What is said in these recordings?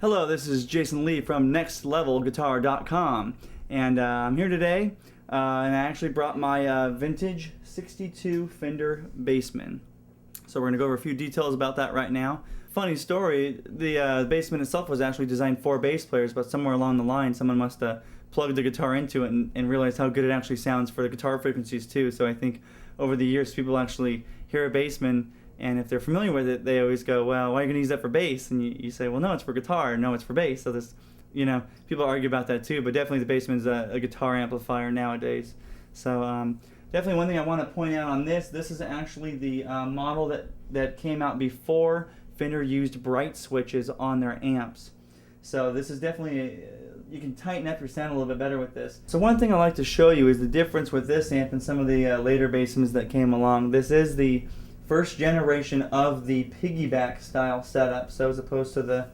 Hello, this is Jason Lee from NextLevelGuitar.com, and I'm here today, and I actually brought my vintage 62 Fender Bassman. So we're going to go over a few details about that right now. Funny story, the Bassman itself was actually designed for bass players, but somewhere along the line someone must have plugged the guitar into it and realized how good it actually sounds for the guitar frequencies too. So I think over the years people actually hear a Bassman, and if they're familiar with it, they always go, well, why are you going to use that for bass? And you say, well, no, it's for guitar. No, it's for bass. So this, people argue about that too, but definitely the Bassman's a guitar amplifier nowadays. So definitely one thing I want to point out on this is actually the model that came out before Fender used bright switches on their amps. So this is definitely, you can tighten up your sound a little bit better with this. So one thing I like to show you is the difference with this amp and some of the later Bassmans that came along. This is the first generation of the piggyback style setup, so as opposed to the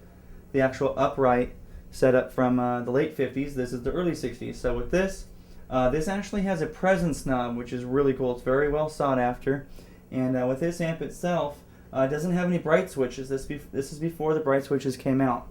actual upright setup from the late 50s, this is the early 60s. So with this, this actually has a presence knob, which is really cool. It's very well sought after. And with this amp itself, it doesn't have any bright switches. This is before the bright switches came out.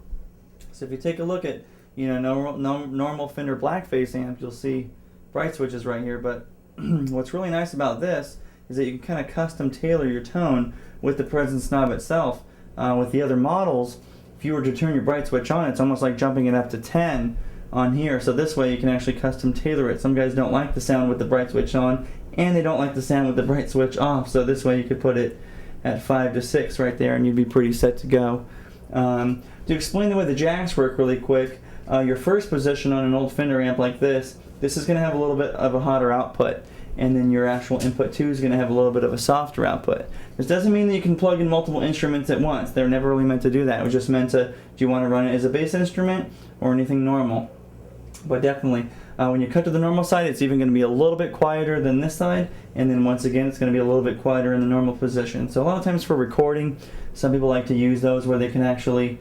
So if you take a look at normal Fender blackface amp, you'll see bright switches right here. But what's really nice about this is that you can kind of custom tailor your tone with the presence knob itself. With the other models, if you were to turn your bright switch on, it's almost like jumping it up to 10 on here. So this way you can actually custom tailor it. Some guys don't like the sound with the bright switch on, and they don't like the sound with the bright switch off. So this way you could put it at 5 to 6 right there, and you'd be pretty set to go. To explain the way the jacks work really quick, your first position on an old Fender amp like this is going to have a little bit of a hotter output, and then your actual input 2 is going to have a little bit of a softer output. This doesn't mean that you can plug in multiple instruments at once. They're never really meant to do that. It was just meant to, do you want to run it as a bass instrument or anything normal? But definitely, when you cut to the normal side, it's even going to be a little bit quieter than this side, and then once again, it's going to be a little bit quieter in the normal position. So a lot of times for recording, some people like to use those where they can actually,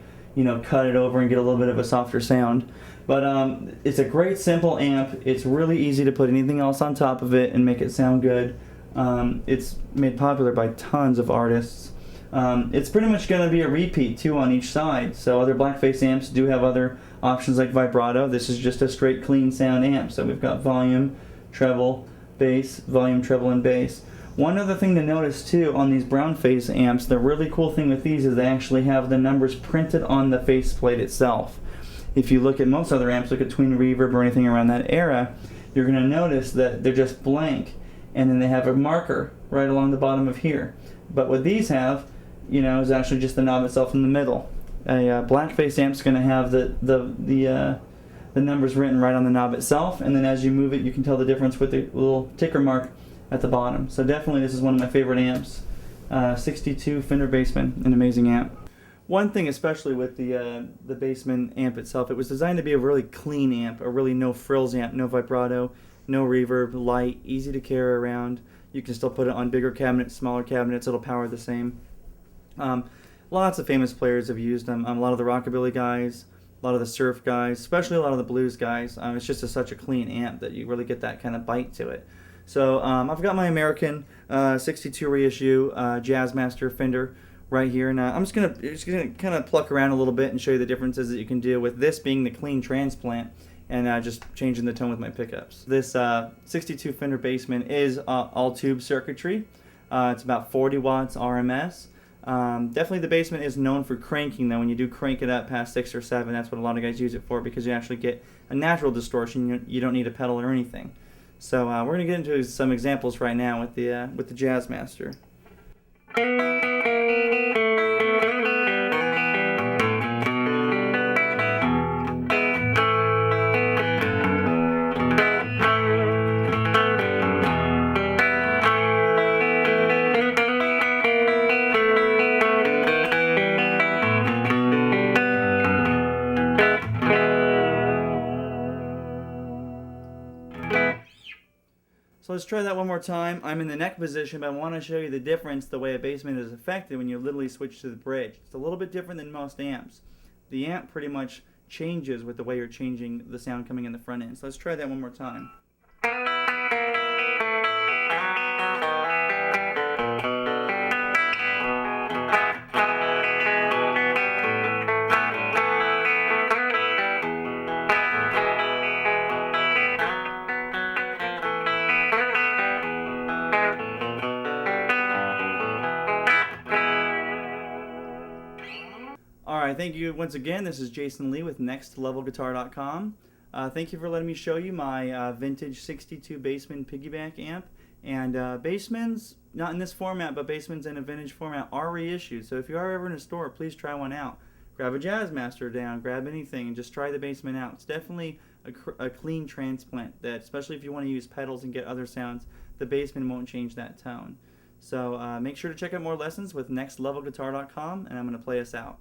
cut it over and get a little bit of a softer sound. But it's a great simple amp. It's really easy to put anything else on top of it and make it sound good. It's made popular by tons of artists. It's pretty much going to be a repeat too on each side. So other blackface amps do have other options like vibrato. This is just a straight clean sound amp. So we've got volume, treble, bass, volume, treble, and bass. One other thing to notice too on these brown face amps, the really cool thing with these is they actually have the numbers printed on the faceplate itself. If you look at most other amps, look at Twin Reverb or anything around that era, you're going to notice that they're just blank, and then they have a marker right along the bottom of here. But what these have, is actually just the knob itself in the middle. A blackface amp's going to have the numbers written right on the knob itself, and then as you move it, you can tell the difference with the little ticker mark at the bottom. So definitely, this is one of my favorite amps. 62 Fender Bassman, an amazing amp. One thing especially with the Bassman amp itself, it was designed to be a really clean amp, a really no frills amp, no vibrato, no reverb, light, easy to carry around. You can still put it on bigger cabinets, smaller cabinets, it'll power the same. Lots of famous players have used them, a lot of the rockabilly guys, a lot of the surf guys, especially a lot of the blues guys. It's just such a clean amp that you really get that kind of bite to it. So I've got my American 62 reissue Jazzmaster Fender right here, and I'm just gonna kind of pluck around a little bit and show you the differences that you can do with this being the clean transplant and just changing the tone with my pickups. This 62 Fender Bassman is all tube circuitry. It's about 40 watts RMS. Definitely the Bassman is known for cranking though. When you do crank it up past 6 or 7, that's what a lot of guys use it for, because you actually get a natural distortion. You don't need a pedal or anything. So we're gonna get into some examples right now with the Jazzmaster. So let's try that one more time. I'm in the neck position, but I want to show you the difference, the way a Bassman is affected when you literally switch to the bridge. It's a little bit different than most amps. The amp pretty much changes with the way you're changing the sound coming in the front end. So let's try that one more time. Alright, thank you once again. This is Jason Lee with NextLevelGuitar.com. Thank you for letting me show you my vintage 62 Bassman piggyback amp. And Bassmans, not in this format, but Bassmans in a vintage format are reissued. So if you are ever in a store, please try one out. Grab a Jazzmaster down, grab anything, and just try the Bassman out. It's definitely a clean transplant, that especially if you want to use pedals and get other sounds, the Bassman won't change that tone. So make sure to check out more lessons with NextLevelGuitar.com, and I'm going to play us out.